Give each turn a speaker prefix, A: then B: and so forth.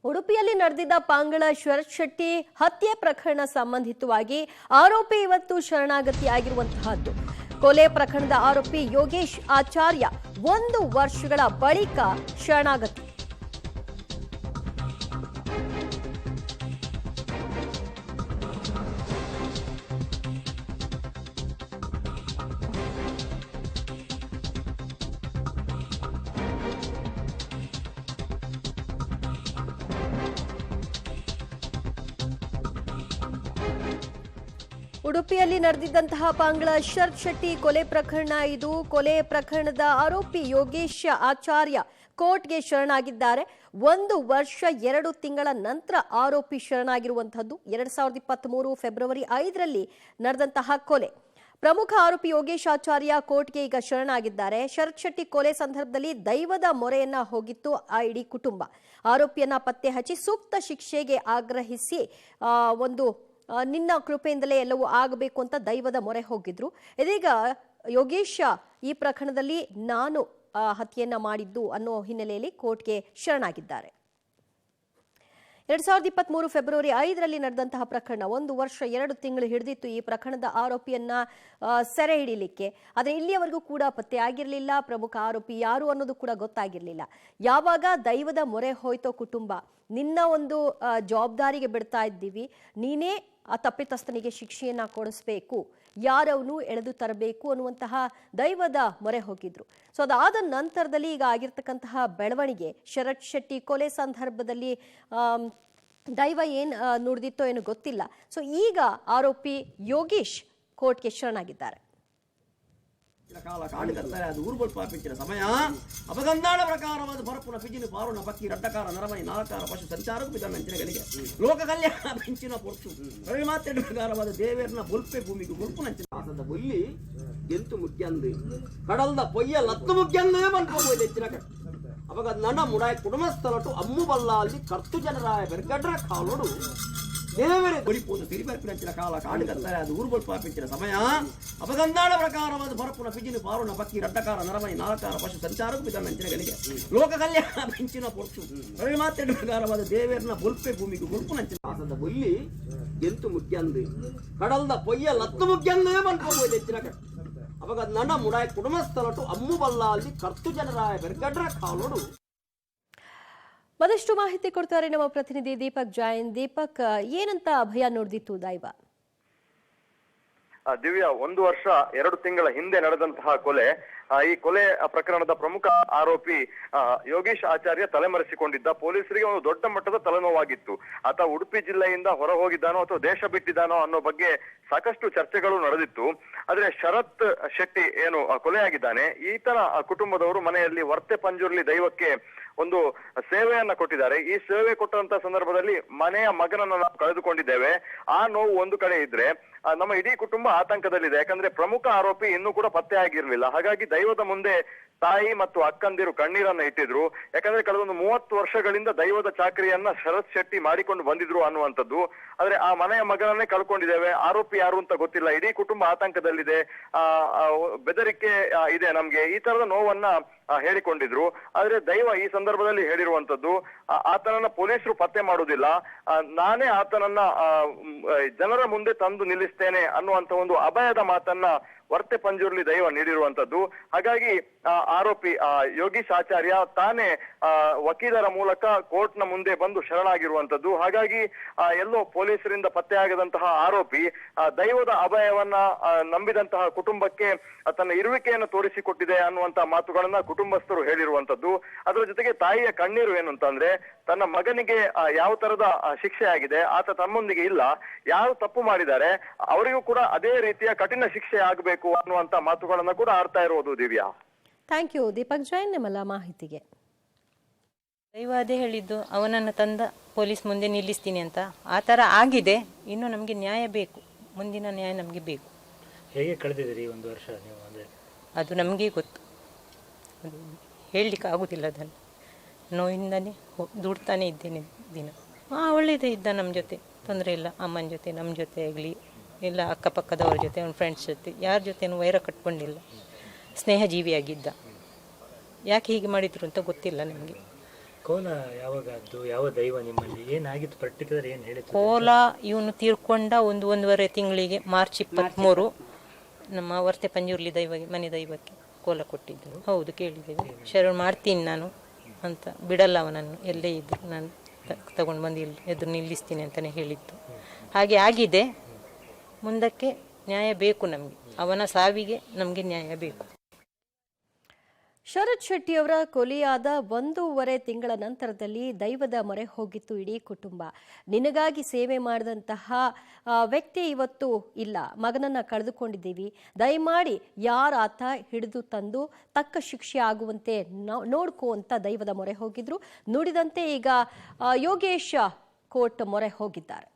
A: ಉಡುಪಿಯಲ್ಲಿ ನಡೆದಿದ್ದ ಪಾಂಗಳ ಶರತ್ ಶೆಟ್ಟಿ ಹತ್ಯೆ ಪ್ರಕರಣ ಸಂಬಂಧಿತವಾಗಿ ಆರೋಪಿ ಇವತ್ತು ಶರಣಾಗತಿಯಾಗಿರುವಂತಹದ್ದು. ಕೊಲೆ ಪ್ರಕರಣದ ಆರೋಪಿ ಯೋಗೇಶ್ ಆಚಾರ್ಯ 1 ವರ್ಷಗಳ ಬಳಿಕ ಶರಣಾಗತಿ. ಉಡುಪಿಯಲ್ಲಿ ನಡೆದಿದ್ದಂತಹ ಪಾಂಗಳ ಶರತ್ ಶೆಟ್ಟಿ ಕೊಲೆ ಪ್ರಕರಣ ಇದು. ಕೊಲೆ ಪ್ರಕರಣದ ಆರೋಪಿ ಯೋಗೇಶ್ ಆಚಾರ್ಯ ಕೋರ್ಟ್ಗೆ ಶರಣಾಗಿದ್ದಾರೆ. 1 ವರ್ಷ 2 ತಿಂಗಳ ನಂತರ ಆರೋಪಿ ಶರಣಾಗಿರುವಂತಹದ್ದು. 2023 ಫೆಬ್ರವರಿ 5ರಲ್ಲಿ ನಡೆದಂತಹ ಕೊಲೆ. ಪ್ರಮುಖ ಆರೋಪಿ ಯೋಗೇಶ್ ಆಚಾರ್ಯ ಕೋರ್ಟ್ಗೆ ಈಗ ಶರಣಾಗಿದ್ದಾರೆ. ಶರತ್ ಶೆಟ್ಟಿ ಕೊಲೆ ಸಂದರ್ಭದಲ್ಲಿ ದೈವದ ಮೊರೆಯನ್ನ ಹೋಗಿತ್ತು ಆ ಇಡೀ ಕುಟುಂಬ. ಆರೋಪಿಯನ್ನ ಪತ್ತೆ ಹಚ್ಚಿ ಸೂಕ್ತ ಶಿಕ್ಷೆಗೆ ಆಗ್ರಹಿಸಿ ನಿನ್ನ ಕೃಪೆಯಿಂದಲೇ ಎಲ್ಲವೂ ಆಗಬೇಕು ಅಂತ ದೈವದ ಮೊರೆ ಹೋಗಿದ್ರು. ಇದೀಗ ಯೋಗೇಶ ಈ ಪ್ರಕರಣದಲ್ಲಿ ನಾನು ಹತ್ಯೆಯನ್ನ ಮಾಡಿದ್ದು ಅನ್ನೋ ಹಿನ್ನೆಲೆಯಲ್ಲಿ ಕೋರ್ಟ್ಗೆ ಶರಣಾಗಿದ್ದಾರೆ. 2023 ಫೆಬ್ರವರಿ 5ರಲ್ಲಿ ನಡೆದಂತಹ ಪ್ರಕರಣ 1 ವರ್ಷ 2 ತಿಂಗಳು ಹಿಡಿದಿತ್ತು ಈ ಪ್ರಕರಣದ ಆರೋಪಿಯನ್ನ ಸೆರೆ ಹಿಡಿಲಿಕ್ಕೆ. ಆದರೆ ಇಲ್ಲಿಯವರೆಗೂ ಕೂಡ ಪತ್ತೆ ಆಗಿರಲಿಲ್ಲ. ಪ್ರಮುಖ ಆರೋಪಿ ಯಾರು ಅನ್ನೋದು ಕೂಡ ಗೊತ್ತಾಗಿರಲಿಲ್ಲ. ಯಾವಾಗ ದೈವದ ಮೊರೆ ಹೋಯ್ತೋ ಕುಟುಂಬ, ನಿನ್ನ ಒಂದು ಜವಾಬ್ದಾರಿಗೆ ಬಿಡ್ತಾ ಇದ್ದೀವಿ, ನೀನೇ ಆ ತಪ್ಪಿತಸ್ಥನಿಗೆ ಶಿಕ್ಷೆಯನ್ನ ಕೊಡಿಸ್ಬೇಕು, ಯಾರವನು ಎಳೆದು ತರಬೇಕು ಅನ್ನುವಂತಹ ದೈವದ ಮೊರೆ ಹೋಗಿದ್ರು. ಸೊ ಅದಾದ ನಂತರದಲ್ಲಿ ಈಗ ಆಗಿರ್ತಕ್ಕಂತಹ ಬೆಳವಣಿಗೆ, ಶರತ್ ಶೆಟ್ಟಿ ಕೊಲೆ ಸಂದರ್ಭದಲ್ಲಿ ದೈವ ಏನ್ ನುಡಿದಿತ್ತೋ ಏನು ಗೊತ್ತಿಲ್ಲ. ಸೊ ಈಗ ಆರೋಪಿ ಯೋಗೇಶ್ ಕೋರ್ಟ್ಗೆ ಶರಣಾಗಿದ್ದಾರೆ.
B: ಕಾಲ ಕಾಣಿಕತ್ತಾರೆ ಅದು ಊರುಗಳು ಪಾಪಿಂಚಿನ ಸಮಯ ಅಪಗಂಧಾಳ ಪ್ರಕಾರವಾದ ಬರಪುನ ಪಿಜಿನ ಪಾರುಣ ಬಕ್ಕಿ ರಡ್ಡಕಾರ ನರಮಣಿ ನಾಲ್ಕಾರ ಪಶು ಸಂಚಾರಕ್ಕೂ ಬಿದ್ದ ನಂಚಿನಗಳಿಗೆ ಲೋಕ ಕಲ್ಯಾಣ ಬೆಂಚಿನ ಪೊರ್ಚು ರವಿ ಮಾತೆಡ್ಡ ಪ್ರಕಾರವಾದ ದೇವೇರ್ನ ಬೊಲ್ಪೆ ಭೂಮಿಗೆ ಗುಲ್ಪು ನಂಚಿನ ಆಸದ ಬೊಲ್ಲಿ ಎಂತು ಮುಖ್ಯಂದು ಕಡಲ್ದ ಪೊಯ್ಯ ಲತ್ತು ಮುಖ್ಯಂದೇ ಬಂದ್ಕೋಬೋದು ಹೆಚ್ಚಿನ ಕಡೆ ಅವಾಗ ನಡ ಮುಡಾಯ ಕುಟುಂಬಸ್ಥಲಟು ಅಮ್ಮು ಬಲ್ಲ ಅಲ್ಲಿ ಕರ್ತು ಜನರಾಯ ಬೆರ್ಗಡ್ರ ಕಾಲೋಡು ದೇವರೇ ಬಲಿಪೋದು ಸಿರಿಬರ್ಪಿನಂಚಿನ ಕಾಲ ಕಾಣಿಕತ್ತಾರೆ ಅದು ಊರುಗಳು ಪಾಪಿಂಚಿನ ಸಮಯ ಅಪಗಂಧಾಳ ಪ್ರಕಾರವಾದ ಬರಪುನ ಪಿಜಿನ ಪಾರುಣ ಬಕ್ಕಿ ರಡ್ಡಕಾರ ನರಮಣಿ ನಾಲ್ಕಾರ ಪಶು ಸಂಚಾರಕ್ಕೂ ಬಿದ್ದ ನಂಚಿನಗಳಿಗೆ ಲೋಕ ಕಲ್ಯಾಣ ಬೆಂಚಿನ ಪೊರ್ಚು ರವಿ ಮಾತೆಡ್ಡ ಪ್ರಕಾರವಾದ ದೇವೇರ್ನ ಬೊಲ್ಪೆ ಭೂಮಿಗೆ ಗುಲ್ಪು ನಂಚಿನ ಆಸದ ಬೊಲ್ಲಿ ಎಂತು ಮುಖ್ಯಂದು ಕಡಲ್ದ ಪೊಯ್ಯ ಲತ್ತು ಮುಖ್ಯಂದೇ ಬಂದ್ಕೋಬೋದು ಹೆಚ್ಚಿನ ಕಡೆ ಅವಾಗ ನಡ ಮುಡಾಯ ಕುಟುಂಬಸ್ಥಲಟು ಅಮ್ಮು ಬಲ್ಲ ಅಲ್ಲಿ ಕರ್ತು ಜನರಾಯ ಬೆರ್ಗಡ್ರ ಕಾಲೋಡು.
A: ಮತ್ತಷ್ಟು ಮಾಹಿತಿ ಕೊಡ್ತಾರೆ ನಮ್ಮ ಪ್ರತಿನಿಧಿ ದೀಪಕ್ ಜೈನ್. ದೀಪಕ್, ಏನಂತ ಭಯ ನೋಡ್ದಿತ್ತು ದೈವ?
C: ದಿವ್ಯಾ, 1 ವರ್ಷ 2 ತಿಂಗಳ ಹಿಂದೆ ನಡೆದಂತಹ ಕೊಲೆ. ಈ ಕೊಲೆ ಪ್ರಕರಣದ ಪ್ರಮುಖ ಆರೋಪಿ ಯೋಗೇಶ್ ಆಚಾರ್ಯ ತಲೆಮರೆಸಿಕೊಂಡಿದ್ದ. ಪೊಲೀಸರಿಗೆ ಒಂದು ದೊಡ್ಡ ಮಟ್ಟದ ತಲೆನೋವಾಗಿತ್ತು. ಆತ ಉಡುಪಿ ಜಿಲ್ಲೆಯಿಂದ ಹೊರ ಹೋಗಿದ್ದಾನೋ ಅಥವಾ ದೇಶ ಬಿಟ್ಟಿದ್ದಾನೋ ಅನ್ನೋ ಬಗ್ಗೆ ಸಾಕಷ್ಟು ಚರ್ಚೆಗಳು ನಡೆದಿತ್ತು. ಆದ್ರೆ ಶರತ್ ಶೆಟ್ಟಿ ಏನು ಕೊಲೆಯಾಗಿದ್ದಾನೆ, ಈತನ ಕುಟುಂಬದವರು ಮನೆಯಲ್ಲಿ ವರ್ತೆ ಪಂಜುರ್ಲಿ ದೈವಕ್ಕೆ ಒಂದು ಸೇವೆಯನ್ನ ಕೊಟ್ಟಿದ್ದಾರೆ. ಈ ಸೇವೆ ಕೊಟ್ಟಂತ ಸಂದರ್ಭದಲ್ಲಿ ಮನೆಯ ಮಗನನ್ನ ನಾವು ಕಳೆದುಕೊಂಡಿದ್ದೇವೆ. ಆ ನೋವು ಒಂದು ಕಡೆ ಇದ್ರೆ ನಮ್ಮ ಇಡೀ ಕುಟುಂಬ ಆತಂಕದಲ್ಲಿದೆ. ಯಾಕಂದ್ರೆ ಪ್ರಮುಖ ಆರೋಪಿ ಇನ್ನೂ ಕೂಡ ಪತ್ತೆ ಆಗಿರ್ಲಿಲ್ಲ. ಹಾಗಾಗಿ ದೈವದ ಮುಂದೆ ತಾಯಿ ಮತ್ತು ಅಕ್ಕಂದಿರು ಕಣ್ಣೀರನ್ನ ಇಟ್ಟಿದ್ರು. ಯಾಕಂದ್ರೆ ಕಳೆದೊಂದು 30 ವರ್ಷಗಳಿಂದ ದೈವದ ಚಾಕರಿಯನ್ನ ಶರತ್ ಶೆಟ್ಟಿ ಮಾಡಿಕೊಂಡು ಬಂದಿದ್ರು ಅನ್ನುವಂಥದ್ದು. ಆದ್ರೆ ಆ ಮನೆಯ ಮಗನನ್ನೇ ಕಳ್ಕೊಂಡಿದ್ದೇವೆ, ಆರೋಪಿ ಯಾರು ಅಂತ ಗೊತ್ತಿಲ್ಲ, ಇಡೀ ಕುಟುಂಬ ಆತಂಕದಲ್ಲಿದೆ, ಬೆದರಿಕೆ ಇದೆ ನಮ್ಗೆ, ಈ ತರದ ನೋವನ್ನ ಹೇಳಿಕೊಂಡಿದ್ರು. ಆದ್ರೆ ದೈವ ಈ ಸಂದರ್ಭದಲ್ಲಿ ಹೇಳಿರುವಂತದ್ದು, ಆತನನ್ನ ಪೊಲೀಸರು ಪತ್ತೆ ಮಾಡುವುದಿಲ್ಲ, ನಾನೇ ಆತನನ್ನ ಜನರ ಮುಂದೆ ತಂದು ನಿಲ್ಲಿಸ್ತೇನೆ ಅನ್ನುವಂತ ಒಂದು ಅಭಯದ ಮಾತನ್ನ ವರ್ತೆ ಪಂಜುರ್ಲಿ ದೈವ ನೀಡಿರುವಂತದ್ದು. ಹಾಗಾಗಿ ಆರೋಪಿ ಯೋಗೀಶ್ ಆಚಾರ್ಯ ತಾನೇ ವಕೀಲರ ಮೂಲಕ ಕೋರ್ಟ್ ನ ಮುಂದೆ ಬಂದು ಶರಣಾಗಿರುವಂತದ್ದು. ಹಾಗಾಗಿ ಎಲ್ಲೋ ಪೊಲೀಸರಿಂದ ಪತ್ತೆಯಾಗದಂತಹ ಆರೋಪಿ ದೈವದ ಅಭಯವನ್ನ ನಂಬಿದಂತಹ ಕುಟುಂಬಕ್ಕೆ ತನ್ನ ಇರುವಿಕೆಯನ್ನು ತೋರಿಸಿಕೊಟ್ಟಿದೆ ಅನ್ನುವಂತ ಮಾತುಗಳನ್ನ ಕುಟುಂಬಸ್ಥರು ಹೇಳಿರುವಂತದ್ದು. ಅದರ ಜೊತೆಗೆ ತಾಯಿಯ ಕಣ್ಣೀರು ಏನು ಅಂತಂದ್ರೆ, ತನ್ನ ಮಗನಿಗೆ ಯಾವ ತರದ ಶಿಕ್ಷೆ ಆಗಿದೆ, ಆತ ತಮ್ಮೊಂದಿಗೆ ಇಲ್ಲ, ಯಾರು ತಪ್ಪು ಮಾಡಿದ್ದಾರೆ ಅವರಿಗೂ ಕೂಡ ಅದೇ ರೀತಿಯ ಕಠಿಣ ಶಿಕ್ಷೆ ಆಗಬೇಕು ಅನ್ನುವಂತ ಮಾತುಗಳನ್ನ ಕೂಡ ಆಡ್ತಾ ಇರೋದು. ದಿವ್ಯಾ,
A: ಥ್ಯಾಂಕ್ ಯು ದೀಪಕ್ ಜೈನ್ ನಿಮ್ಮೆಲ್ಲ ಮಾಹಿತಿಗೆ.
D: ದೈವ ಅದೇ ಹೇಳಿದ್ದು, ಅವನನ್ನು ತಂದ ಪೊಲೀಸ್ ಮುಂದೆ ನಿಲ್ಲಿಸ್ತೀನಿ ಅಂತ. ಆ ಥರ ಆಗಿದೆ. ಇನ್ನು ನಮಗೆ ನ್ಯಾಯ ಬೇಕು, ಮುಂದಿನ ನ್ಯಾಯ ನಮಗೆ ಬೇಕು.
E: ಹೇಗೆ ಕಳೆದಿದ್ದೀರಿ 1 ವರ್ಷ ನೀವು? ಅಂದರೆ
D: ಅದು ನಮಗೆ ಗೊತ್ತು, ಅದು ಹೇಳಲಿಕ್ಕೆ ಆಗೋದಿಲ್ಲ. ಅದನ್ನು ನೋವಿಂದನೇ ದುಡ್ತಾನೆ ಇದ್ದೇನೆ ದಿನ. ಒಳ್ಳೆಯದೇ ಇದ್ದ, ನಮ್ಮ ಜೊತೆ ತೊಂದರೆ ಇಲ್ಲ. ಅಮ್ಮನ ಜೊತೆ, ನಮ್ಮ ಜೊತೆ ಆಗಲಿ, ಇಲ್ಲ ಅಕ್ಕಪಕ್ಕದವ್ರ ಜೊತೆ, ಅವ್ನ ಫ್ರೆಂಡ್ಸ್ ಜೊತೆ, ಯಾರ ಜೊತೆನೂ ವೈರ ಕಟ್ಕೊಂಡಿಲ್ಲ. ಸ್ನೇಹಜೀವಿಯಾಗಿದ್ದ. ಯಾಕೆ ಹೀಗೆ ಮಾಡಿದ್ರು ಅಂತ ಗೊತ್ತಿಲ್ಲ ನಮಗೆ.
E: ಕೋಲ ಯಾವಾಗ ಅದು ಯಾವ ದೈವ ನಿಮ್ಮಲ್ಲಿ ಏನಾಗಿತ್ತು ಪರ್ಟಿಕ್ಯುಲರ್ ಏನು ಹೇಳಿತ್ತು?
D: ಕೋಲ ಇವನು ತೀರ್ಕೊಂಡ ಒಂದೂವರೆ ತಿಂಗಳಿಗೆ ಮಾರ್ಚ್ 23 ನಮ್ಮ ವರ್ತೆ ಪಂಜುರ್ಲಿ ದೈವಗೆ ಮನೆ ದೈವಕ್ಕೆ ಕೋಲ ಕೊಟ್ಟಿದ್ದರು. ಹೌದು, ಕೇಳಿದ್ದೇವೆ. ಶರಣ ಮಾಡ್ತೀನಿ ನಾನು ಅಂತ, ಬಿಡಲ್ಲ ಅವನನ್ನು ಎಲ್ಲೇ ಇದ್ರು, ನಾನು ತಗೊಂಡು ಬಂದು ಎದುರು ನಿಲ್ಲಿಸ್ತೀನಿ ಅಂತಲೇ ಹೇಳಿದ್ದು. ಹಾಗೆ ಆಗಿದೆ. ಮುಂದಕ್ಕೆ ನ್ಯಾಯ ಬೇಕು ನಮಗೆ, ಅವನ ಸಾವಿಗೆ ನಮಗೆ ನ್ಯಾಯ ಬೇಕು.
A: ಶರತ್ ಶೆಟ್ಟಿ ಅವರ ಕೊಲೆಯಾದ 1.5 ತಿಂಗಳ ನಂತರದಲ್ಲಿ ದೈವದ ಮೊರೆ ಹೋಗಿತ್ತು ಇಡೀ ಕುಟುಂಬ. ನಿನಗಾಗಿ ಸೇವೆ ಮಾಡಿದಂತಹ ವ್ಯಕ್ತಿ ಇವತ್ತು ಇಲ್ಲ, ಮಗನನ್ನ ಕಳೆದುಕೊಂಡಿದ್ದೀವಿ, ದಯಮಾಡಿ ಯಾರಾತ ಹಿಡಿದು ತಂದು ತಕ್ಕ ಶಿಕ್ಷೆ ಆಗುವಂತೆ ನೋಡ್ಕೋ ಅಂತ ದೈವದ ಮೊರೆ ಹೋಗಿದ್ರು. ನುಡಿದಂತೆ ಈಗ ಯೋಗೇಶ್ ಕೋರ್ಟ್ ಮೊರೆ ಹೋಗಿದ್ದಾರೆ.